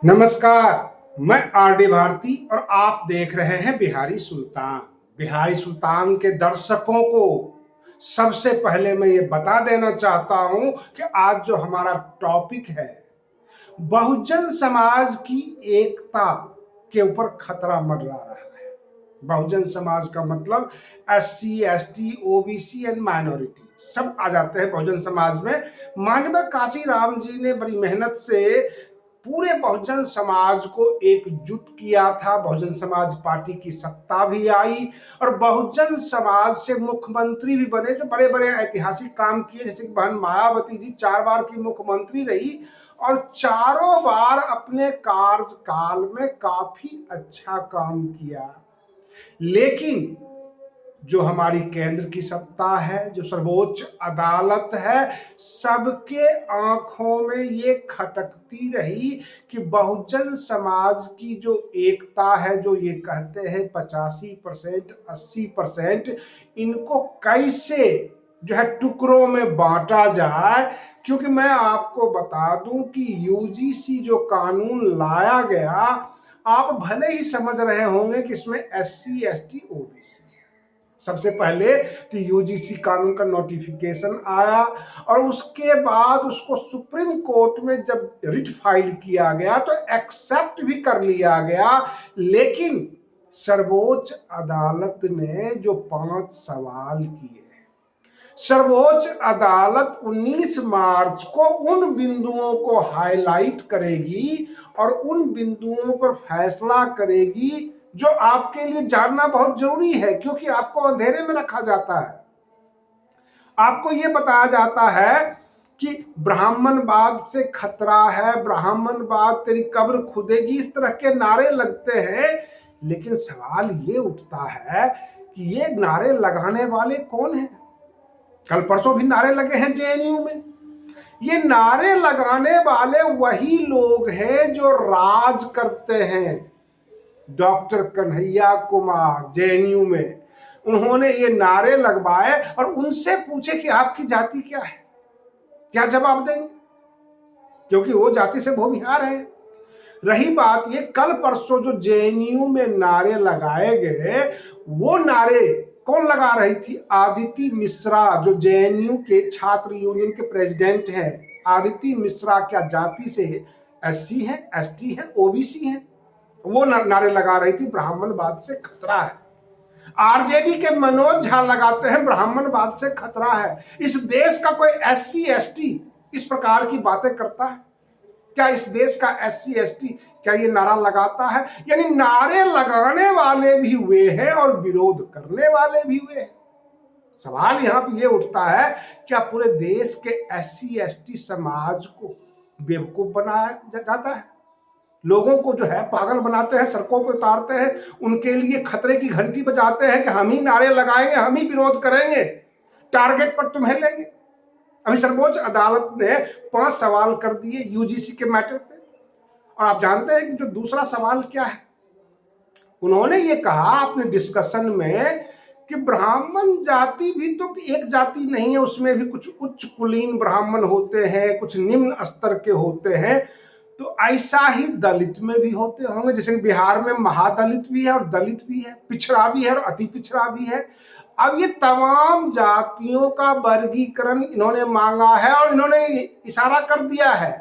नमस्कार। मैं आर.डी. भारती और आप देख रहे हैं बिहारी सुल्तान। बिहारी सुल्तान के दर्शकों को सबसे पहले मैं ये बता देना चाहता हूं कि आज जो हमारा टॉपिक है, बहुजन समाज की एकता के ऊपर खतरा मंडरा रहा है। बहुजन समाज का मतलब SC, ST, OBC and minority सब आ जाते हैं बहुजन समाज में। माननीय काशीराम जी ने बड़ी मेहनत से पूरे बहुजन समाज को एकजुट किया था। बहुजन समाज पार्टी की सत्ता भी आई और बहुजन समाज से मुख्यमंत्री भी बने, जो बड़े बड़े ऐतिहासिक काम किए। जैसे कि बहन मायावती जी 4 बार की मुख्यमंत्री रही और चारों बार अपने कार्यकाल में काफी अच्छा काम किया। लेकिन जो हमारी केंद्र की सत्ता है, जो सर्वोच्च अदालत है, सबके आंखों में ये खटकती रही कि बहुजन समाज की जो एकता है, जो ये कहते हैं 85%, 80%, इनको कैसे जो है टुकड़ों में बांटा जाए। क्योंकि मैं आपको बता दूं कि यूजीसी जो कानून लाया गया, आप भले ही समझ रहे होंगे कि इसमें SC, ST, OBC। सबसे पहले तो यूजीसी कानून का नोटिफिकेशन आया और उसके बाद उसको सुप्रीम कोर्ट में जब रिट फाइल किया गया तो एक्सेप्ट भी कर लिया गया। लेकिन सर्वोच्च अदालत ने जो 5 सवाल किए, सर्वोच्च अदालत 19 मार्च को उन बिंदुओं को हाईलाइट करेगी और उन बिंदुओं पर फैसला करेगी जो आपके लिए जानना बहुत जरूरी है, क्योंकि आपको अंधेरे में रखा जाता है। आपको यह बताया जाता है कि ब्राह्मणवाद से खतरा है, ब्राह्मणवाद तेरी कब्र खुदेगी, इस तरह के नारे लगते हैं। लेकिन सवाल ये उठता है कि ये नारे लगाने वाले कौन हैं? कल परसों भी नारे लगे हैं JNU में। ये नारे लगाने वाले वही लोग हैं जो राज करते हैं। डॉक्टर कन्हैया कुमार JNU में उन्होंने ये नारे लगवाए और उनसे पूछे कि आपकी जाति क्या है, क्या जवाब देंगे? क्योंकि वो जाति से भूमिहार है। रही बात ये, कल परसों जो JNU में नारे लगाए गए, वो नारे कौन लगा रही थी? आदिति मिश्रा, जो JNU के छात्र यूनियन के प्रेसिडेंट हैं। आदिति मिश्रा क्या जाति से SC है, ST है, OBC है? वो नारे लगा रही थी ब्राह्मणवाद से खतरा है। RJD के मनोज झा लगाते हैं ब्राह्मणवाद से खतरा है। इस देश का कोई SC, ST इस प्रकार की बातें करता है क्या? इस देश का SC, ST क्या ये नारा लगाता है? यानी नारे लगाने वाले भी हुए हैं और विरोध करने वाले भी हुए हैं। सवाल यहां पर यह उठता है, क्या पूरे देश के SC, ST समाज को बेवकूफ बनाया जाता है? लोगों को जो है पागल बनाते हैं, सड़कों पर उतारते हैं, उनके लिए खतरे की घंटी बजाते हैं कि हम ही नारे लगाएंगे, हम ही विरोध करेंगे, टारगेट पर तुम्हें लेंगे। अभी सर्वोच्च अदालत ने 5 सवाल कर दिए यूजीसी के मैटर पे। और आप जानते हैं कि जो दूसरा सवाल क्या है? उन्होंने ये कहा अपने डिस्कशन में कि ब्राह्मण जाति भी तो एक जाति नहीं है, उसमें भी कुछ उच्च कुलीन ब्राह्मण होते हैं, कुछ निम्न स्तर के होते हैं। तो ऐसा ही दलित में भी होते होंगे। जैसे बिहार में महादलित भी है और दलित भी है, पिछड़ा भी है और अति पिछड़ा भी है। अब ये तमाम जातियों का वर्गीकरण इन्होंने मांगा है और इन्होंने इशारा कर दिया है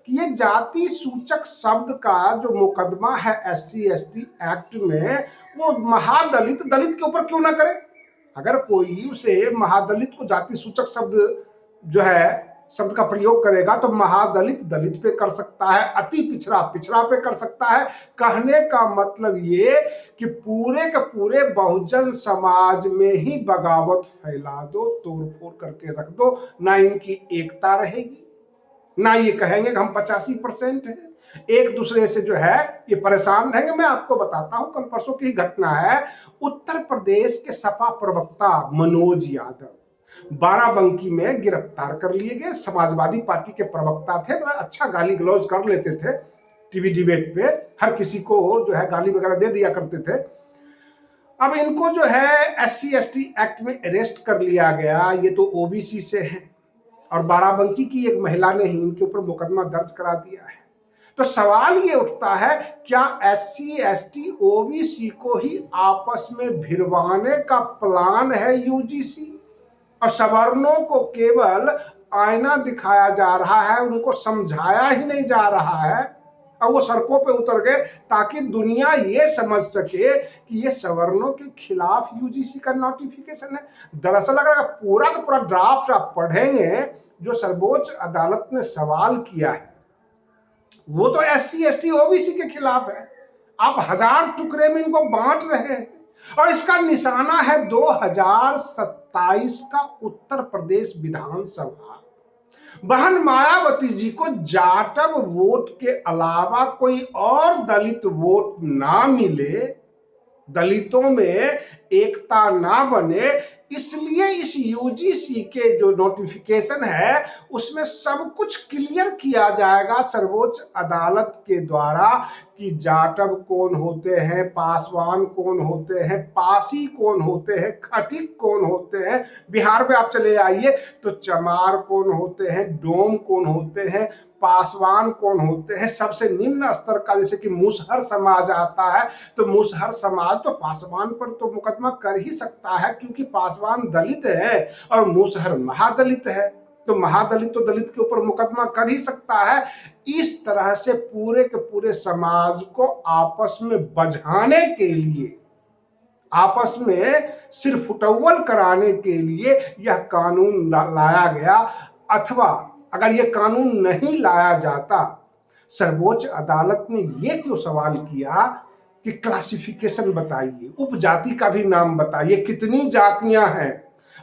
कि ये जाति सूचक शब्द का जो मुकदमा है SC, ST एक्ट में, वो महादलित दलित के ऊपर क्यों ना करे? अगर कोई उसे महादलित को जाति सूचक शब्द जो है शब्द का प्रयोग करेगा तो महादलित दलित पे कर सकता है, अति पिछड़ा पिछड़ा पे कर सकता है। कहने का मतलब ये कि पूरे के पूरे बहुजन समाज में ही बगावत फैला दो, तोड़फोड़ करके रख दो, ना इनकी एकता रहेगी, ना ये कहेंगे कि हम 85% हैं। एक दूसरे से जो है ये परेशान रहेंगे। मैं आपको बताता हूं, कल परसों की घटना है। उत्तर प्रदेश के सपा प्रवक्ता मनोज यादव बाराबंकी में गिरफ्तार कर लिए गए। समाजवादी पार्टी के प्रवक्ता थे, बड़ा अच्छा गाली गलौज कर लेते थे टीवी डिबेट पे, हर किसी को जो है गाली वगैरह दे दिया करते थे। अब इनको जो है SC, ST एक्ट में अरेस्ट कर लिया गया। ये तो OBC से है और बाराबंकी की एक महिला ने ही इनके ऊपर मुकदमा दर्ज करा दिया है। तो सवाल ये उठता है, क्या SC ST OBC को ही आपस में भिड़वाने का प्लान है यूजीसी, और सवर्णों को केवल आईना दिखाया जा रहा है, उनको समझाया ही नहीं जा रहा है, और वो सड़कों पे उतर गए ताकि दुनिया ये समझ सके कि ये सवर्णों के खिलाफ यूजीसी का नोटिफिकेशन है। दरअसल अगर पूरा का पूरा ड्राफ्ट आप पढ़ेंगे, जो सर्वोच्च अदालत ने सवाल किया है वो तो SC ST OBC के खिलाफ है। आप 1000 टुकड़े में इनको बांट रहे हैं, और इसका निशाना है 2027 का उत्तर प्रदेश विधानसभा। बहन मायावती जी को जाटव वोट के अलावा कोई और दलित वोट ना मिले, दलितों में एकता ना बने, इसलिए इस यूजीसी के जो नोटिफिकेशन है उसमें सब कुछ क्लियर किया जाएगा सर्वोच्च अदालत के द्वारा कि जाटव कौन होते हैं, पासवान कौन होते हैं, पासी कौन होते हैं, खटिक कौन होते हैं। बिहार में आप चले आइए तो चमार कौन होते हैं, डोम कौन होते हैं, पासवान कौन होते हैं। सबसे निम्न स्तर का जैसे कि मुसहर समाज आता है, तो मुसहर समाज तो पासवान पर तो मुकदमा कर ही सकता है क्योंकि पासवान दलित है और मुसहर महादलित है, तो महादलित तो दलित के ऊपर मुकदमा कर ही सकता है। इस तरह से पूरे के पूरे समाज को आपस में बझाने के लिए, आपस में सिर फुटौल कराने के लिए यह कानून लाया गया। अथवा अगर यह कानून नहीं लाया जाता, सर्वोच्च अदालत ने यह क्यों सवाल किया कि क्लासिफिकेशन बताइए, उपजाति का भी नाम बताइए, कितनी जातियां हैं।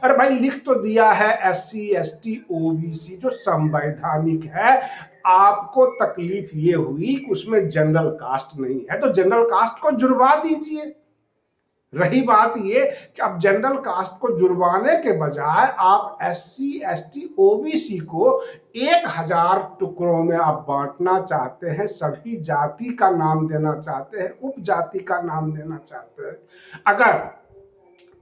अरे भाई लिख तो दिया है SC ST OBC जो संवैधानिक है। आपको तकलीफ ये हुई कि उसमें जनरल कास्ट नहीं है, तो जनरल कास्ट को जुड़वा दीजिए। रही बात ये कि अब जनरल कास्ट को जुर्माने के बजाय आप SC ST OBC को 1000 टुकड़ों में आप बांटना चाहते हैं, सभी जाति का नाम देना चाहते हैं, उपजाति का नाम देना चाहते हैं। अगर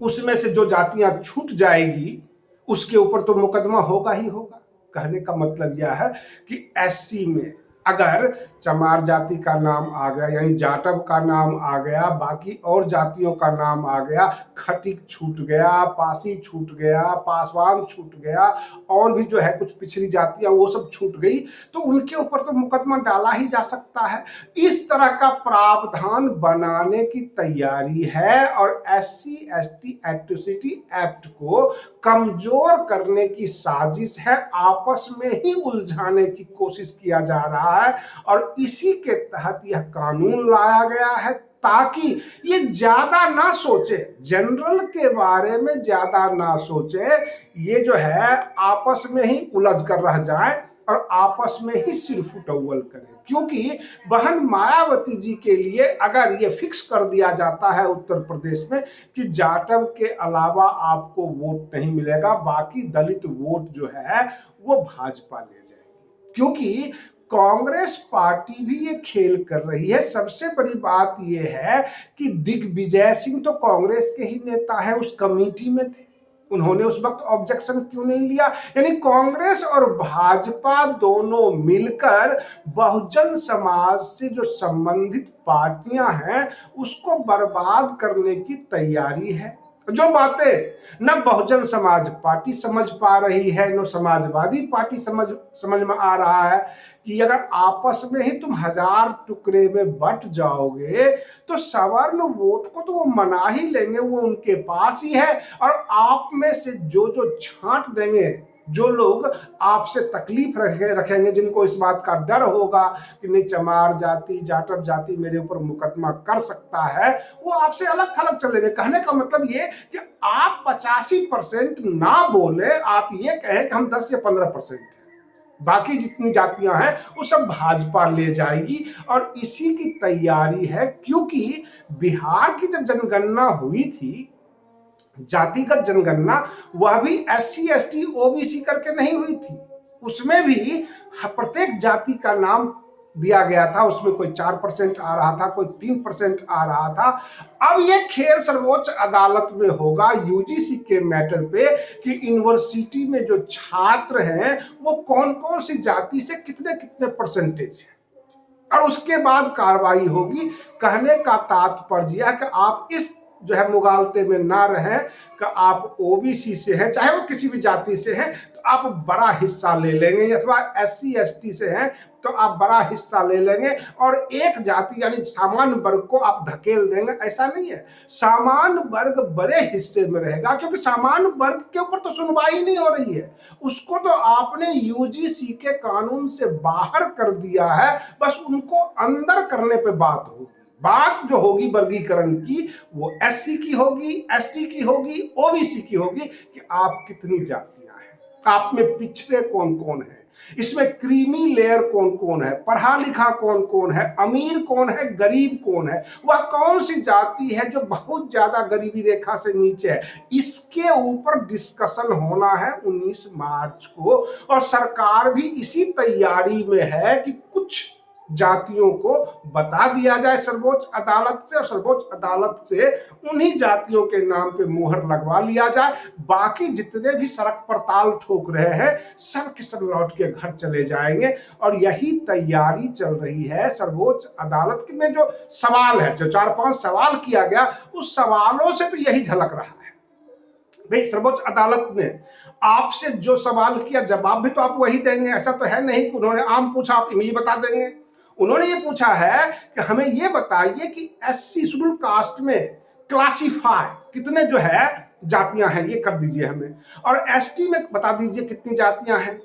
उसमें से जो जातियां छूट जाएगी उसके ऊपर तो मुकदमा होगा ही होगा। कहने का मतलब यह है कि SC में अगर चमार जाति का नाम आ गया, यानी जाटव का नाम आ गया, बाकी और जातियों का नाम आ गया, खटिक छूट गया, पासी छूट गया, पासवान छूट गया, और भी जो है कुछ पिछड़ी जातियां वो सब छूट गई, तो उनके ऊपर तो मुकदमा डाला ही जा सकता है। इस तरह का प्रावधान बनाने की तैयारी है और SC ST एट्रोसिटी एक्ट को कमजोर करने की साजिश है, आपस में ही उलझाने की कोशिश किया जा रहा है। और इसी के तहत यह कानून लाया गया है ताकि ये ज्यादा ना सोचे, जनरल के बारे में ज्यादा ना सोचे, ये जो है आपस में ही उलझ कर रह जाए और आपस में ही सिर फुटौल करें। क्योंकि बहन मायावती जी के लिए अगर ये फिक्स कर दिया जाता है उत्तर प्रदेश में कि जाटव के अलावा आपको वोट नहीं मिलेगा, बाकी दलित वोट जो है वो भाजपा ले जाएगी। क्योंकि कांग्रेस पार्टी भी ये खेल कर रही है। सबसे बड़ी बात ये है कि दिग्विजय सिंह तो कांग्रेस के ही नेता है, उस कमेटी में थे, उन्होंने उस वक्त ऑब्जेक्शन क्यों नहीं लिया। यानी कांग्रेस और भाजपा दोनों मिलकर बहुजन समाज से जो संबंधित पार्टियां हैं उसको बर्बाद करने की तैयारी है। जो बातें न बहुजन समाज पार्टी समझ पा रही है, न समाजवादी पार्टी समझ में आ रहा है कि अगर आपस में ही तुम 1000 टुकड़े में बट जाओगे तो सवर्ण वोट को तो वो मना ही लेंगे, वो उनके पास ही है। और आप में से जो जो छांट देंगे, जो लोग आपसे तकलीफ रखेंगे, जिनको इस बात का डर होगा कि नहीं चमार जाति जाटव जाति मेरे ऊपर मुकदमा कर सकता है, वो आपसे अलग थलग चलेंगे। कहने का मतलब ये कि आप 85% ना बोले, आप ये कहें कि हम 10 या 15% हैं, बाकी जितनी जातियां हैं वो सब भाजपा ले जाएगी। और इसी की तैयारी है, क्योंकि बिहार की जब जनगणना हुई थी, जातिगत जनगणना, वह भी SC ST OBC करके नहीं हुई थी, उसमें भी प्रत्येक जाति का नाम दिया गया था। उसमें कोई 4% आ रहा था, कोई 3% आ रहा था। अब ये खेल सर्वोच्च अदालत में होगा यूजीसी के मैटर पे कि यूनिवर्सिटी में जो छात्र हैं वो कौन कौन सी जाति से कितने कितने परसेंटेज है। और उसके बाद कार्रवाई होगी। कहने का तात्पर्य है कि आप इस जो है मुगालते में ना रहें कि आप ओबीसी से हैं, चाहे वो किसी भी जाति से हैं, तो आप बड़ा हिस्सा ले लेंगे, अथवा एससी एसटी से हैं तो आप बड़ा हिस्सा ले लेंगे और एक जाति यानी सामान्य वर्ग को आप धकेल देंगे। ऐसा नहीं है। सामान्य वर्ग बड़े हिस्से में रहेगा, क्योंकि सामान्य वर्ग के ऊपर तो सुनवाई नहीं हो रही है। उसको तो आपने यूजीसी के कानून से बाहर कर दिया है, बस उनको अंदर करने पे बात होगी। बात जो होगी वर्गीकरण की, वो एससी की होगी, एसटी की होगी, ओबीसी की होगी कि आप कितनी जातियां हैं, आप में पिछड़े कौन कौन है, इसमें क्रीमी लेयर कौन कौन है, पढ़ा लिखा कौन कौन है, अमीर कौन है, गरीब कौन है, वह कौन सी जाति है जो बहुत ज्यादा गरीबी रेखा से नीचे है। इसके ऊपर डिस्कशन होना है 19 मार्च को, और सरकार भी इसी तैयारी में है कि कुछ जातियों को बता दिया जाए सर्वोच्च अदालत से, और सर्वोच्च अदालत से उन्हीं जातियों के नाम पे मुहर लगवा लिया जाए। बाकी जितने भी सड़क पर ताल ठोक रहे हैं सब के सब लौट के घर चले जाएंगे। और यही तैयारी चल रही है सर्वोच्च अदालत में। जो सवाल है, जो 4-5 सवाल किया गया, उस सवालों से तो यही झलक रहा है। भाई सर्वोच्च अदालत ने आपसे जो सवाल किया, जवाब भी तो आप वही देंगे। ऐसा तो है नहीं कि उन्होंने आम पूछा आप इमली बता देंगे। उन्होंने ये पूछा है कि हमें ये बताइए कि एससी शेड्यूल कास्ट में क्लासिफाई कितने जो है जातियां हैं, ये कर दीजिए हमें। और एसटी में बता दीजिए कितनी जातियां हैं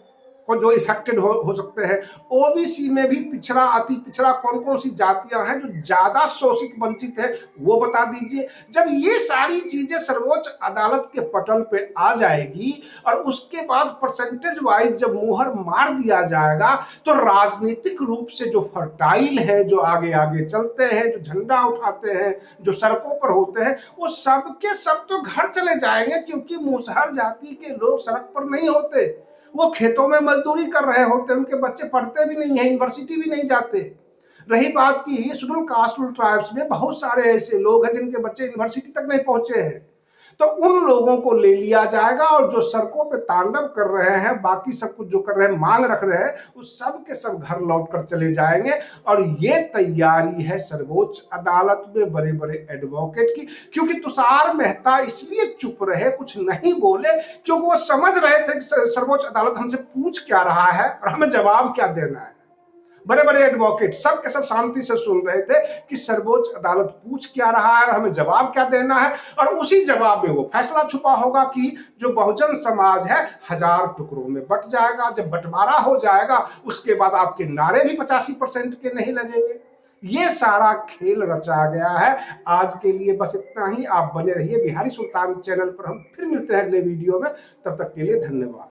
को जो इफेक्टेड हो सकते हैं। ओबीसी में भी पिछड़ा अति पिछड़ा कौन कौन सी जातियां हैं जो ज्यादा शोषित वंचित है, वो बता दीजिए। जब ये सारी चीजें सर्वोच्च अदालत के पटल पे आ जाएगी और उसके बाद परसेंटेज वाइज जब मुहर मार दिया जाएगा, तो राजनीतिक रूप से जो फर्टाइल है, जो आगे आगे चलते हैं, जो झंडा उठाते हैं, जो सड़कों पर होते हैं, वो सब के सब तो घर चले जाएंगे। क्योंकि मुसहर जाति के लोग सड़क पर नहीं होते, वो खेतों में मजदूरी कर रहे होते हैं, उनके बच्चे पढ़ते भी नहीं है, यूनिवर्सिटी भी नहीं जाते। रही बात की शेड्यूल कास्ट ट्राइब्स में बहुत सारे ऐसे लोग हैं जिनके बच्चे यूनिवर्सिटी तक नहीं पहुंचे हैं, तो उन लोगों को ले लिया जाएगा। और जो सड़कों पे तांडव कर रहे हैं, बाकी सब कुछ जो कर रहे हैं, मांग रख रहे हैं, उस सब के सब घर लौट कर चले जाएंगे। और ये तैयारी है सर्वोच्च अदालत में बड़े बड़े एडवोकेट की। क्योंकि तुषार मेहता इसलिए चुप रहे, कुछ नहीं बोले, क्योंकि वो समझ रहे थे कि सर्वोच्च अदालत हमसे पूछ क्या रहा है और हमें जवाब क्या देना है। बड़े बड़े एडवोकेट सब के सब शांति से सुन रहे थे कि सर्वोच्च अदालत पूछ क्या रहा है, हमें जवाब क्या देना है। और उसी जवाब में वो फैसला छुपा होगा कि जो बहुजन समाज है 1000 टुकड़ों में बट जाएगा। जब बंटवारा हो जाएगा, उसके बाद आपके नारे भी 85% के नहीं लगेंगे। ये सारा खेल रचा गया है। आज के लिए बस इतना ही। आप बने रहिए बिहारी सुल्तान चैनल पर। हम फिर मिलते हैं अगले वीडियो में। तब तक के लिए धन्यवाद।